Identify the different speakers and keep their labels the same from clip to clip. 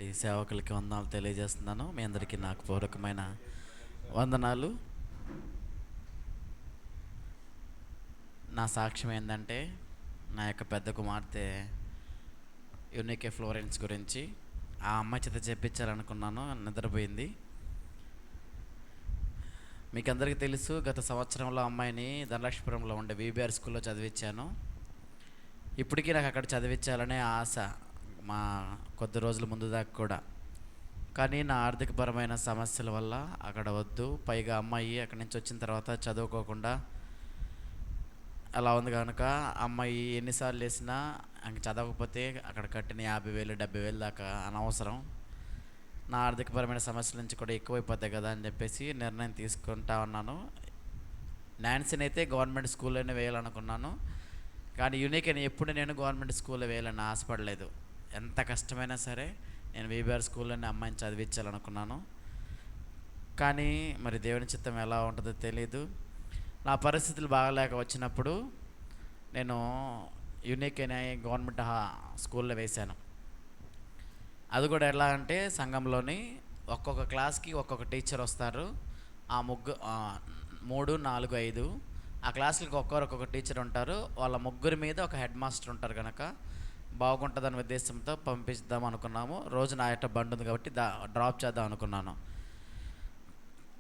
Speaker 1: ఉన్నటువంటి సేవకులకి వందనాలు తెలియజేస్తున్నాను. మీ అందరికీ నాకు పూర్వకమైన వందనాలు. నా సాక్ష్యం ఏంటంటే, నా యొక్క పెద్ద కుమార్తె యూనికే ఫ్లోరెన్స్ గురించి ఆ అమ్మాయి చేత చెప్పించాలనుకున్నాను, నిద్రపోయింది. మీకు అందరికీ తెలుసు, గత సంవత్సరంలో అమ్మాయిని ధనలక్ష్మీపురంలో ఉండే వీబీఆర్ స్కూల్లో చదివించాను. ఇప్పటికీ నాకు అక్కడ చదివించాలనే ఆశ, మా కొద్ది రోజుల ముందు దాకా కూడా. కానీ నా ఆర్థికపరమైన సమస్యల వల్ల అక్కడ వద్దు. పైగా అమ్మాయి అక్కడి నుంచి వచ్చిన తర్వాత చదువుకోకుండా అలా ఉంది కనుక అమ్మాయి ఎన్నిసార్లు వేసినా ఇంక చదవకపోతే అక్కడ కట్టిన 50,000 70,000 దాకా అనవసరం. నా ఆర్థికపరమైన సమస్యల నుంచి కూడా ఎక్కువైపోతాయి కదా అని చెప్పేసి నిర్ణయం తీసుకుంటా ఉన్నాను. నాన్సీని అయితే గవర్నమెంట్ స్కూల్లోనే వేయాలనుకున్నాను. కానీ యూనిక్ని ఎప్పుడు నేను గవర్నమెంట్ స్కూల్లో వేయాలని ఆశపడలేదు. ఎంత కష్టమైనా సరే నేను వీబీఆర్ స్కూల్లోనే అమ్మాయిని చదివించాలనుకున్నాను. కానీ మరి దేవుని చిత్తం ఎలా ఉంటుందో తెలీదు. నా పరిస్థితులు బాగాలేక వచ్చినప్పుడు నేను యూనిక్ అనే గవర్నమెంట్ స్కూల్లో వేశాను. అది కూడా ఎలా అంటే, సంఘంలోని ఒక్కొక్క క్లాస్కి ఒక్కొక్క టీచర్ వస్తారు. ఆ 3, 4, 5 ఆ క్లాసులకి ఒక్కొక్క టీచర్ ఉంటారు. వాళ్ళ ముగ్గురి మీద ఒక హెడ్ మాస్టర్ ఉంటారు కనుక బాగుంటుందనే ఉద్దేశంతో పంపిద్దాం అనుకున్నాము. రోజు నా యొక్క బండి ఉంది కాబట్టి డ్రాప్ చేద్దాం అనుకున్నాను.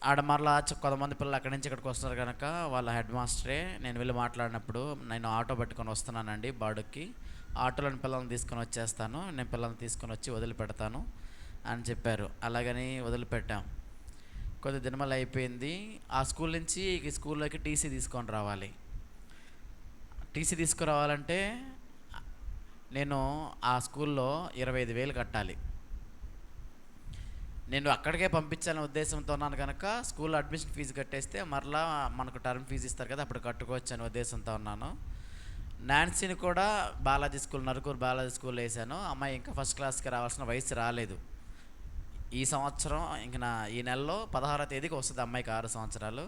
Speaker 1: ఆడ మరలా కొంతమంది పిల్లలు అక్కడి నుంచి ఇక్కడికి వస్తున్నారు కనుక వాళ్ళ హెడ్ మాస్టరే నేను వెళ్ళి మాట్లాడినప్పుడు, నేను ఆటో పట్టుకొని వస్తున్నానండి బాడుకి, ఆటోలోని పిల్లల్ని తీసుకొని వచ్చేస్తాను, నేను పిల్లల్ని తీసుకొని వచ్చి వదిలిపెడతాను అని చెప్పారు. అలాగని వదిలిపెట్టాం. కొద్ది దినమలు అయిపోయింది. ఆ స్కూల్ నుంచి ఈ స్కూల్లోకి టీసీ తీసుకొని రావాలి. టీసీ తీసుకురావాలంటే నేను ఆ స్కూల్లో 25,000 కట్టాలి. నేను అక్కడికే పంపించాలనే ఉద్దేశంతో ఉన్నాను కనుక స్కూల్లో అడ్మిషన్ ఫీజు కట్టేస్తే మరలా మనకు టర్మ్ ఫీజు ఇస్తారు కదా, అప్పుడు కట్టుకోవచ్చు అనే ఉద్దేశంతో ఉన్నాను. నాన్సీని కూడా బాలాజీ స్కూల్, నరుకూరు బాలాజీ స్కూల్లో వేసాను. అమ్మాయి ఇంకా ఫస్ట్ క్లాస్కి రావాల్సిన వయసు రాలేదు. ఈ సంవత్సరం ఈ నెలలో 16వ తేదీకి వస్తుంది అమ్మాయికి 6 సంవత్సరాలు.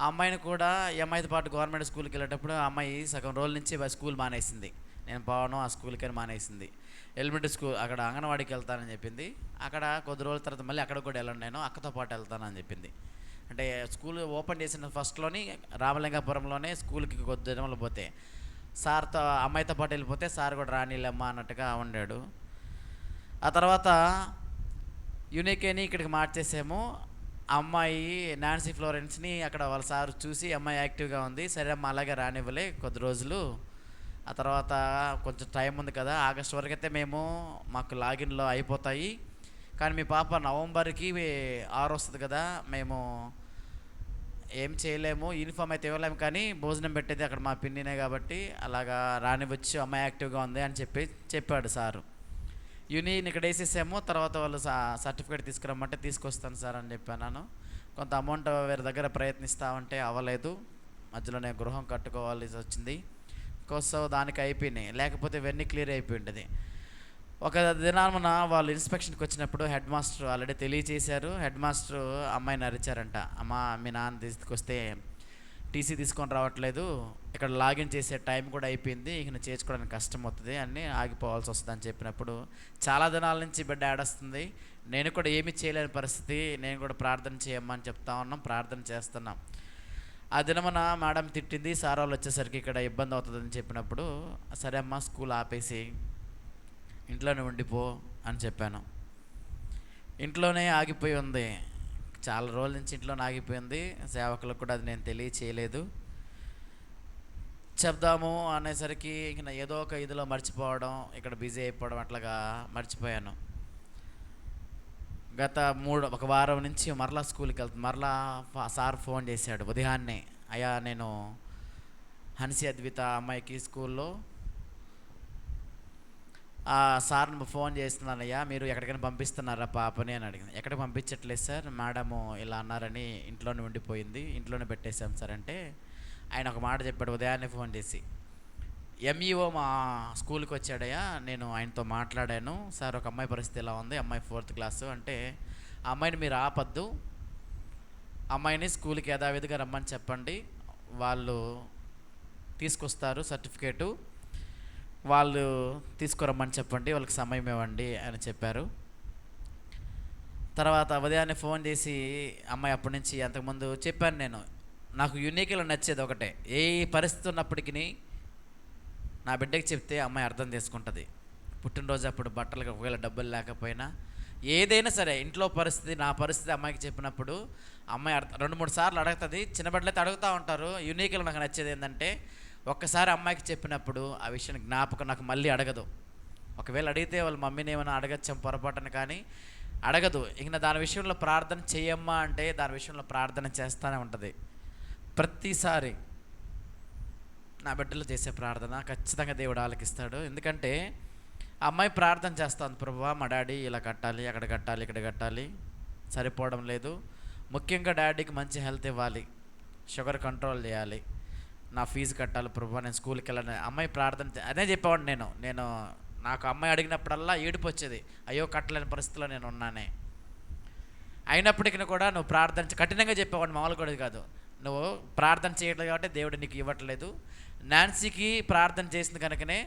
Speaker 1: ఆ అమ్మాయిని కూడా ఈ అమ్మాయితో పాటు గవర్నమెంట్ స్కూల్కి వెళ్ళేటప్పుడు ఆ అమ్మాయి సగం రోజుల నుంచి స్కూల్ మానేసింది. నేను పోవడం ఆ స్కూల్కి అని మానేసింది. ఎలిమెంటరీ స్కూల్ అక్కడ అంగన్వాడికి వెళ్తానని చెప్పింది. అక్కడ కొద్ది రోజుల తర్వాత మళ్ళీ అక్కడ కూడా వెళ్ళను, నేను అక్కతో పాటు వెళ్తానని చెప్పింది. అంటే స్కూల్ ఓపెన్ చేసిన ఫస్ట్లోని రామలింగాపురంలోనే స్కూల్కి కొద్ది దినములు పోతే సార్తో అమ్మాయితో పాటు వెళ్ళిపోతే సార్ కూడా రానిలేమ్మా అన్నట్టుగా ఉండాడు. ఆ తర్వాత యూనికేని ఇక్కడికి మార్చేసాము. అమ్మాయి నాన్సీ ఫ్లోరెన్స్ని అక్కడ వాళ్ళ సార్ చూసి అమ్మాయి యాక్టివ్గా ఉంది, సరే అమ్మ అలాగే రానివ్వలే కొద్ది రోజులు, ఆ తర్వాత కొంచెం టైం ఉంది కదా, ఆగస్టు వరకు అయితే మాకు లాగిన్లో అయిపోతాయి, కానీ మీ పాప నవంబర్కి 6 వస్తుంది కదా, మేము ఏం చేయలేము, యూనిఫామ్ అయితే ఇవ్వలేము, కానీ భోజనం పెట్టేది అక్కడ మా పిన్నినే కాబట్టి అలాగా రానివచ్చు, అమ్మాయి యాక్టివ్గా ఉంది అని చెప్పాడు సారు. యూనియన్ ఇక్కడ వేసేసాము. తర్వాత వాళ్ళు సర్టిఫికేట్ తీసుకురమ్మంటే తీసుకొస్తాను సార్ అని చెప్పాను. కొంత అమౌంట్ వేరే దగ్గర ప్రయత్నిస్తామంటే అవ్వలేదు. మధ్యలో నేను గృహం కట్టుకోవాల్సి వచ్చింది. సో దానికి అయిపోయినాయి, లేకపోతే ఇవన్నీ క్లియర్ అయిపోయి ఉంటుంది. ఒక దినాన వాళ్ళు ఇన్స్పెక్షన్కి వచ్చినప్పుడు హెడ్ మాస్టర్ ఆల్రెడీ తెలియచేశారు. హెడ్ మాస్టర్ అమ్మాయిని అరిచారంట, అమ్మ మీ నాన్న తీసుకొస్తే టీసీ తీసుకొని రావట్లేదు, ఇక్కడ లాగిన్ చేసే టైం కూడా అయిపోయింది, ఇక చేర్చుకోవడానికి కష్టం అవుతుంది అని ఆగిపోవాల్సి వస్తుంది అని చెప్పినప్పుడు, చాలా దినాల నుంచి బిడ్డ ఏడుస్తుంది, నేను కూడా ఏమీ చేయలేని పరిస్థితి, నేను కూడా ప్రార్థన చేయమ్మని చెప్తా ఉన్నాం, ప్రార్థన చేస్తున్నాం. ఆ దినమున మేడం తిట్టింది, సార్ వాళ్ళు వచ్చేసరికి ఇక్కడ ఇబ్బంది అవుతుందని చెప్పినప్పుడు, సరే అమ్మ స్కూల్ ఆపేసి ఇంట్లోనే ఉండిపో అని చెప్పాను. ఇంట్లోనే ఆగిపోయి ఉంది, చాలా రోజుల నుంచి ఇంట్లోనే ఆగిపోయింది. సేవకులకు కూడా అది నేను తెలియచేయలేదు. చెప్దాము అనేసరికి ఇంక ఏదో ఒక ఇదిలో మర్చిపోవడం, ఇక్కడ బిజీ అయిపోవడం, అట్లాగా మర్చిపోయాను. గత ఒక వారం నుంచి మరలా స్కూల్కి వెళ్తాను. మరలా సార్ ఫోన్ చేశాడు ఉదయాన్నే, అయ్యా నేను హన్సి అద్విత అమ్మాయికి స్కూల్లో సార్ని ఫోన్ చేస్తున్నాను, అయ్యా మీరు ఎక్కడికైనా పంపిస్తున్నారా పాపని అని అడిగింది. ఎక్కడికి పంపించట్లేదు సార్, మేడము ఇలా అన్నారని ఇంట్లోనే ఉండిపోయింది, ఇంట్లోనే పెట్టేశాం సార్ అంటే, ఆయన ఒక మాట చెప్పాడు ఉదయాన్నే ఫోన్ చేసి, ఎంఈఓ మా స్కూల్కి వచ్చాడయ్యా, నేను ఆయనతో మాట్లాడాను సార్, ఒక అమ్మాయి పరిస్థితి ఇలా ఉంది, అమ్మాయి 4th క్లాసు అంటే, ఆ అమ్మాయిని మీరు ఆపద్దు, అమ్మాయిని స్కూల్కి యథావిధిగా రమ్మని చెప్పండి, వాళ్ళు తీసుకొస్తారు సర్టిఫికేటు, వాళ్ళు తీసుకురమ్మని చెప్పండి, వాళ్ళకి సమయం ఇవ్వండి అని చెప్పారు. తర్వాత ఉదయాన్నే ఫోన్ చేసి అమ్మాయి అప్పటి నుంచి అంతకుముందు చెప్పాను నేను, నాకు యూనిక్లో నచ్చేది ఒకటే, ఏ పరిస్థితి ఉన్నప్పటికీ నా బిడ్డకి చెప్తే అమ్మాయి అర్థం చేసుకుంటుంది. పుట్టినరోజు అప్పుడు బట్టలకు ఒకవేళ డబ్బులు లేకపోయినా ఏదైనా సరే ఇంట్లో పరిస్థితి, నా పరిస్థితి అమ్మాయికి చెప్పినప్పుడు అమ్మాయి 2-3 సార్లు అడుగుతుంది. చిన్న బిడ్డలైతే అడుగుతూ ఉంటారు. యూనిక్లో నాకు నచ్చేది ఏంటంటే ఒక్కసారి అమ్మాయికి చెప్పినప్పుడు ఆ విషయం జ్ఞాపకం నాకు మళ్ళీ అడగదు. ఒకవేళ అడిగితే వాళ్ళ మమ్మీని ఏమైనా అడగచ్చాం పొరపాటున, కానీ అడగదు. ఇంక దాని విషయంలో ప్రార్థన చేయమ్మా అంటే దాని విషయంలో ప్రార్థన చేస్తూనే ఉంటుంది. ప్రతిసారి నా బిడ్డలు చేసే ప్రార్థన ఖచ్చితంగా దేవుడు ఆలకిస్తాడు. ఎందుకంటే ఆ అమ్మాయి ప్రార్థన చేస్తాను, ప్రభువా మా డాడీ ఇలా కట్టాలి, అక్కడ కట్టాలి, ఇక్కడ కట్టాలి, సరిపోవడం లేదు, ముఖ్యంగా డాడీకి మంచి హెల్త్ ఇవ్వాలి, షుగర్ కంట్రోల్ చేయాలి, నా ఫీజు కట్టాలి ప్రభువా, నేను స్కూల్కి వెళ్ళాను. అమ్మాయి ప్రార్థన అదే చెప్పేవాడు. నేను నాకు అమ్మాయి అడిగినప్పుడల్లా ఏడుపు వచ్చేది, అయ్యో కట్టలేని పరిస్థితిలో నేను ఉన్నానే. అయినప్పటికీ కూడా నువ్వు ప్రార్థన కఠినంగా చెప్పేవాడు, మామూలు కూడా కాదు, నువ్వు ప్రార్థన చేయట్లేదు కాబట్టి దేవుడు నీకు ఇవ్వట్లేదు. నాన్సీకి ప్రార్థన చేసింది కనుకనే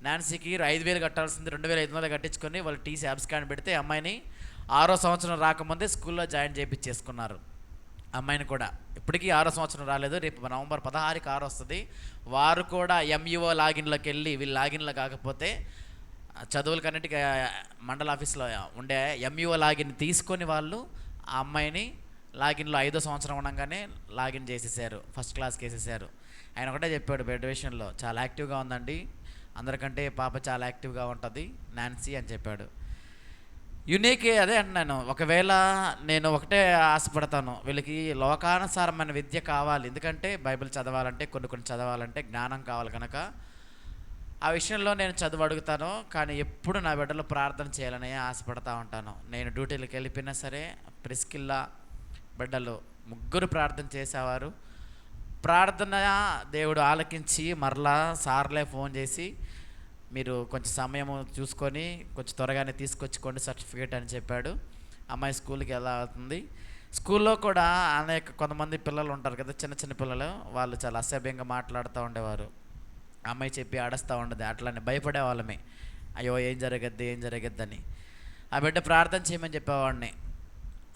Speaker 1: నాన్సీకి 5,000 కట్టాల్సింది 2,500 కట్టించుకొని వాళ్ళు టీసీ అబ్స్కాండ్ పెడితే అమ్మాయిని 6వ సంవత్సరం రాకముందే స్కూల్లో జాయిన్ చేయించేసుకున్నారు. అమ్మాయిని కూడా ఇప్పటికీ 6వ సంవత్సరం రాలేదు, రేపు నవంబర్ 16కి 6 వస్తుంది. వారు కూడా ఎంఈఓ లాగిన్లోకి వెళ్ళి, వీళ్ళు లాగిన్లో కాకపోతే చదువులకన్నిటికీ మండల ఆఫీస్లో ఉండే ఎంఈఓ లాగిన్ తీసుకొని వాళ్ళు ఆ అమ్మాయిని లాగిన్లో 5వ సంవత్సరం ఉండగానే లాగిన్ చేసేసారు, ఫస్ట్ క్లాస్కి వేసేసారు. ఆయన ఒకటే చెప్పాడు, బెడ్ విషయంలో చాలా యాక్టివ్గా ఉందండి, అందరికంటే పాప చాలా యాక్టివ్గా ఉంటుంది నాన్సీ అని చెప్పాడు. యునీకే అదే అంటున్నాను, ఒకవేళ నేను ఒకటే ఆశపడతాను, వీళ్ళకి లోకానుసారమైన విద్య కావాలి. ఎందుకంటే బైబిల్ చదవాలంటే కొన్ని చదవాలంటే జ్ఞానం కావాలి కనుక ఆ విషయంలో నేను చదువు అడుగుతాను. కానీ ఎప్పుడు నా బిడ్డలు ప్రార్థన చేయాలని ఆశపడతా ఉంటాను. నేను డ్యూటీలకు వెళ్ళిపోయినా సరే ప్రిస్కిల్లా బిడ్డలు 3 ప్రార్థన చేసేవారు. ప్రార్థన దేవుడు ఆలకించి మరలా సార్లే ఫోన్ చేసి, మీరు కొంచెం సమయం చూసుకొని కొంచెం త్వరగానే తీసుకొచ్చుకోండి సర్టిఫికేట్ అని చెప్పాడు. అమ్మాయి స్కూల్కి ఎలా అవుతుంది. స్కూల్లో కూడా కొంతమంది పిల్లలు ఉంటారు కదా, చిన్న పిల్లలు, వాళ్ళు చాలా అసభ్యంగా మాట్లాడుతూ ఉండేవారు. అమ్మాయి చెప్పి ఆడస్తూ ఉండదు, అట్లానే భయపడే వాళ్ళమే, అయ్యో ఏం జరగద్దని. ఆ బిడ్డ ప్రార్థన చేయమని చెప్పేవాడిని.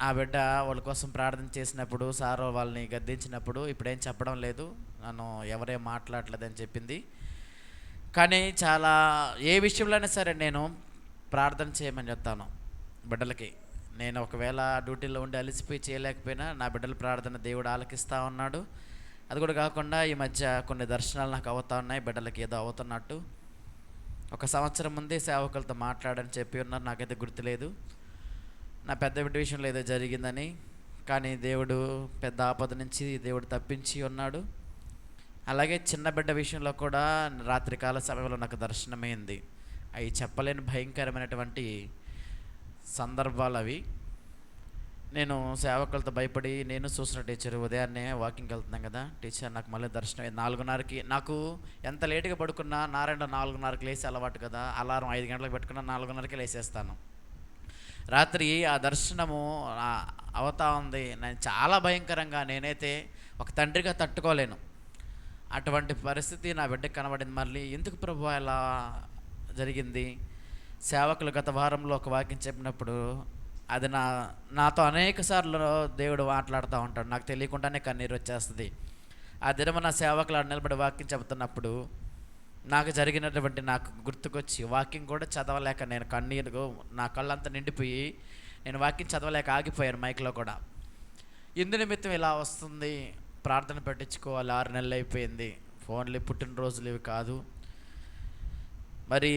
Speaker 1: ఆ బిడ్డ వాళ్ళ కోసం ప్రార్థన చేసినప్పుడు సారు వాళ్ళని గద్దించినప్పుడు ఇప్పుడేం చెప్పడం లేదు, నన్ను ఎవరేం మాట్లాడలేదని చెప్పింది. కానీ చాలా ఏ విషయంలోనే సరే నేను ప్రార్థన చేయమని చెప్తాను బిడ్డలకి. నేను ఒకవేళ డ్యూటీలో ఉండి అలసిపోయి చేయలేకపోయినా నా బిడ్డల ప్రార్థన దేవుడు ఆలకిస్తూ ఉన్నాడు. అది కూడా కాకుండా ఈ మధ్య కొన్ని దర్శనాలు నాకు అవుతా ఉన్నాయి, బిడ్డలకి ఏదో అవుతున్నట్టు. 1 సంవత్సరం ముందే సేవకులతో మాట్లాడని చెప్పి ఉన్నారు, నాకైతే గుర్తులేదు నా పెద్ద బిడ్డ విషయంలో ఏదో జరిగిందని. కానీ దేవుడు పెద్ద ఆపద నుంచి దేవుడు తప్పించి ఉన్నాడు. అలాగే చిన్న బిడ్డ విషయంలో కూడా రాత్రికాల సమయంలో నాకు దర్శనమైంది. అవి చెప్పలేని భయంకరమైనటువంటి సందర్భాలు అవి. నేను సేవకులతో భయపడి, నేను చూసిన టీచర్ ఉదయాన్నే వాకింగ్కి వెళ్తున్నాం కదా, టీచర్ నాకు మళ్ళీ దర్శనం 4:30కి. నాకు ఎంత లేటుగా పడుకున్నా 4:30కి లేచి అలవాటు కదా, అలారం 5 గంటలకు పెట్టుకున్నా 4:30కి లేచేస్తాను. రాత్రి ఆ దర్శనము అవుతా ఉంది, నేను చాలా భయంకరంగా, నేనైతే ఒక తండ్రిగా తట్టుకోలేను. అటువంటి పరిస్థితి నా బిడ్డకు కనబడింది. మళ్ళీ ఎందుకు ప్రభువా ఇలా జరిగింది? సేవకులు గత వారంలో ఒక వాక్యం చెప్పినప్పుడు అది నాతో అనేక సార్లు దేవుడు మాట్లాడుతూ ఉంటాడు, నాకు తెలియకుండానే కన్నీరు వచ్చేస్తుంది. ఆ దినము నా సేవకులు నిలబడి వాక్యం చెబుతున్నప్పుడు నాకు జరిగినటువంటి నాకు గుర్తుకొచ్చి వాక్యం కూడా చదవలేక నేను కన్నీరు, నా కళ్ళంతా నిండిపోయి నేను వాక్యం చదవలేక ఆగిపోయాను మైక్లో కూడా. ఇందు నిమిత్తం ఇలా వస్తుంది, ప్రార్థన పెట్టించుకోవాలి, 6 నెలలు అయిపోయింది, ఫోన్లు పుట్టినరోజులు ఇవి కాదు. మరి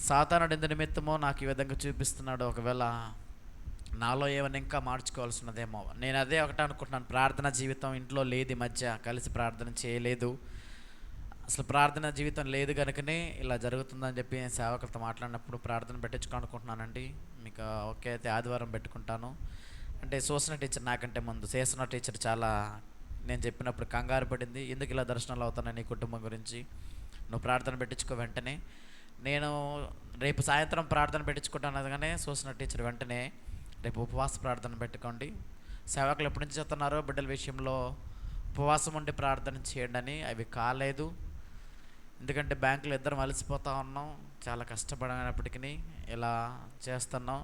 Speaker 1: సాతానుడు ఇందు నిమిత్తమో నాకు ఈ విధంగా చూపిస్తున్నాడు. ఒకవేళ నాలో ఏమైనా ఇంకా మార్చుకోవాల్సినదేమో. నేను అదే ఒకటే అనుకుంటున్నాను, ప్రార్థన జీవితం ఇంట్లో లేదు, ఈ మధ్య కలిసి ప్రార్థన చేయలేదు, అసలు ప్రార్థన జీవితం లేదు కనుకనే ఇలా జరుగుతుందని చెప్పి నేను సేవకులతో మాట్లాడినప్పుడు ప్రార్థన పెట్టించుకోనుకుంటున్నానండి. మీకు ఓకే అయితే ఆదివారం పెట్టుకుంటాను అంటే సోసన టీచర్ నాకంటే ముందు చేసిన టీచర్ చాలా నేను చెప్పినప్పుడు కంగారు పడింది, ఎందుకు ఇలా దర్శనాలు అవుతున్నాయి నీ కుటుంబం గురించి, నువ్వు ప్రార్థన పెట్టించుకో వెంటనే. నేను రేపు సాయంత్రం ప్రార్థన పెట్టించుకుంటాను అనగానే సోసన టీచర్ వెంటనే రేపు ఉపవాస ప్రార్థన పెట్టుకోండి, సేవకులు ఎప్పటి నుంచి చెప్తున్నారో బిడ్డల విషయంలో ఉపవాసం ఉండి ప్రార్థన చేయండి అని. అవి కాలేదు, ఎందుకంటే బ్యాంకులో ఇద్దరం అలసిపోతూ ఉన్నాం, చాలా కష్టపడినప్పటికీ ఇలా చేస్తున్నాం.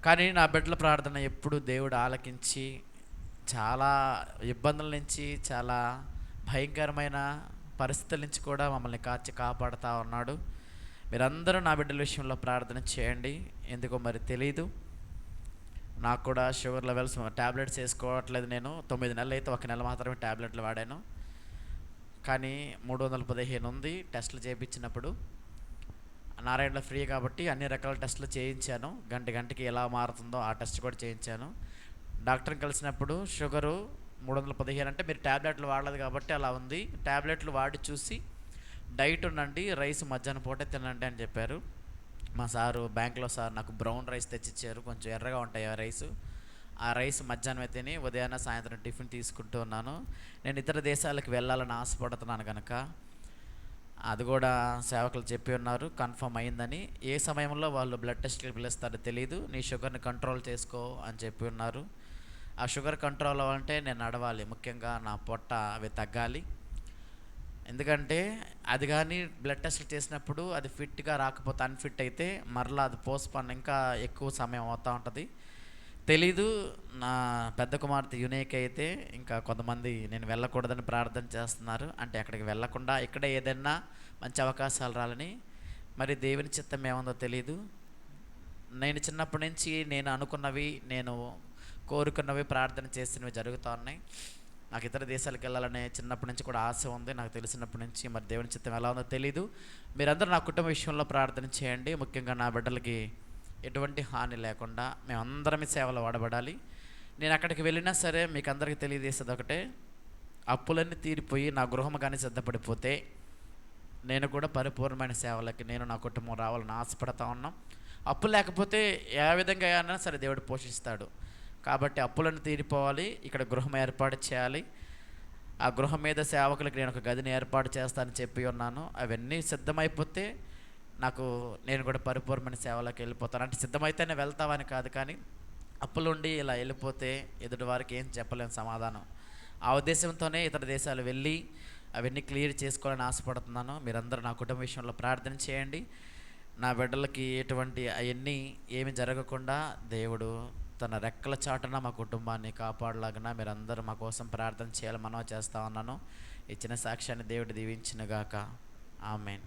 Speaker 1: కానీ నా బిడ్డల ప్రార్థన ఎప్పుడు దేవుడు ఆలకించి చాలా ఇబ్బందుల నుంచి, చాలా భయంకరమైన పరిస్థితుల నుంచి కూడా మమ్మల్ని కాచి కాపాడుతూ ఉన్నాడు. మీరందరూ నా బిడ్డల విషయంలో ప్రార్థన చేయండి. ఎందుకో మరి తెలీదు, నాకు కూడా షుగర్ లెవెల్స్ ట్యాబ్లెట్స్ వేసుకోవట్లేదు. నేను 9 నెలలు అయితే 1 నెల మాత్రమే ట్యాబ్లెట్లు వాడాను. కానీ 315 ఉంది. టెస్టులు చేయించినప్పుడు నారాయణలో ఫ్రీ కాబట్టి అన్ని రకాల టెస్టులు చేయించాను. గంటకి ఎలా మారుతుందో ఆ టెస్ట్ కూడా చేయించాను. డాక్టర్ని కలిసినప్పుడు షుగరు 315 అంటే మీరు ట్యాబ్లెట్లు వాడలేదు కాబట్టి అలా ఉంది. ట్యాబ్లెట్లు వాడి చూసి డైట్ ఉండండి, రైస్ మధ్యాహ్నం పూట తినండి అని చెప్పారు. మా సారు బ్యాంక్లో సార్ నాకు బ్రౌన్ రైస్ తెచ్చిచ్చారు. కొంచెం ఎర్రగా ఉంటాయి ఆ రైసు. ఆ రైస్ మధ్యాహ్నమే తిని ఉదయాన్నే సాయంత్రం టిఫిన్ తీసుకుంటూ ఉన్నాను. నేను ఇతర దేశాలకు వెళ్ళాలని ఆశపడుతున్నాను కనుక అది కూడా సేవకులు చెప్పి ఉన్నారు, కన్ఫర్మ్ అయిందని. ఏ సమయంలో వాళ్ళు బ్లడ్ టెస్ట్కి పిలుస్తారో తెలియదు. నీ షుగర్ని కంట్రోల్ చేసుకో అని చెప్పి ఉన్నారు. ఆ షుగర్ కంట్రోల్ అవ్వాలంటే నేను నడవాలి, ముఖ్యంగా నా పొట్ట అవి తగ్గాలి. ఎందుకంటే అది కానీ బ్లడ్ టెస్ట్లు చేసినప్పుడు అది ఫిట్గా రాకపోతే, అన్ఫిట్ అయితే మరలా అది పోస్ట్పోన్ ఇంకా ఎక్కువ సమయం అవుతూ ఉంటుంది. తెలీదు. నా పెద్ద కుమార్తె యునీక్ అయితే ఇంకా కొంతమంది నేను వెళ్ళకూడదని ప్రార్థన చేస్తున్నారు. అంటే అక్కడికి వెళ్ళకుండా ఇక్కడే ఏదైనా మంచి అవకాశాలు రాలని. మరి దేవుని చిత్తం ఏముందో తెలీదు. నేను చిన్నప్పటి నుంచి నేను అనుకున్నవి, నేను కోరుకున్నవి, ప్రార్థన చేసినవి జరుగుతూ ఉన్నాయి. నాకు ఇతర దేశాలకు వెళ్ళాలనే చిన్నప్పటి నుంచి కూడా ఆశ ఉంది, నాకు తెలిసినప్పటి నుంచి. మరి దేవుని చిత్తం ఎలా ఉందో తెలీదు. మీరందరూ నా కుటుంబ విషయంలో ప్రార్థన చేయండి. ముఖ్యంగా నా బిడ్డలకి ఎటువంటి హాని లేకుండా మేమందరం ఈ సేవలో వాడబడాలి. నేను అక్కడికి వెళ్ళినా సరే మీకు అందరికీ తెలియజేసేది ఒకటే, అప్పులన్నీ తీరిపోయి నా గృహం కానీ సిద్ధపడిపోతే నేను కూడా పరిపూర్ణమైన సేవలకి నేను నా కుటుంబం రావాలని ఆశపడతా ఉన్నాం. అప్పు లేకపోతే ఏ విధంగా అయినా సరే దేవుడు పోషిస్తాడు. కాబట్టి అప్పులను తీరిపోవాలి, ఇక్కడ గృహం ఏర్పాటు చేయాలి. ఆ గృహం మీద సేవకులకి నేను ఒక గదిని ఏర్పాటు చేస్తానని చెప్పి ఉన్నాను. అవన్నీ సిద్ధమైపోతే నేను కూడా పరిపూర్ణమైన సేవలోకి వెళ్ళిపోతాను. అంటే సిద్ధమైతేనే వెళ్తామని కాదు, కానీ అప్పులుండి ఇలా వెళ్ళిపోతే ఎదుటి వారికి ఏం చెప్పలేము సమాధానం. ఆ ఉద్దేశంతోనే ఇతర దేశాలు వెళ్ళి అవన్నీ క్లియర్ చేసుకోవాలని ఆశపడుతున్నాను. మీరందరూ నా కుటుంబ విషయంలో ప్రార్థన చేయండి. నా బిడ్డలకి ఎటువంటి అవన్నీ ఏమి జరగకుండా దేవుడు తన రెక్కల చాటున మా కుటుంబాన్ని కాపాడలాగిన మీరందరూ మా కోసం ప్రార్థన చేయాలని మనవి చేస్తా ఉన్నాను. ఇచ్చిన సాక్ష్యాన్ని దేవుడు దీవించునుగాక. ఆమేన్.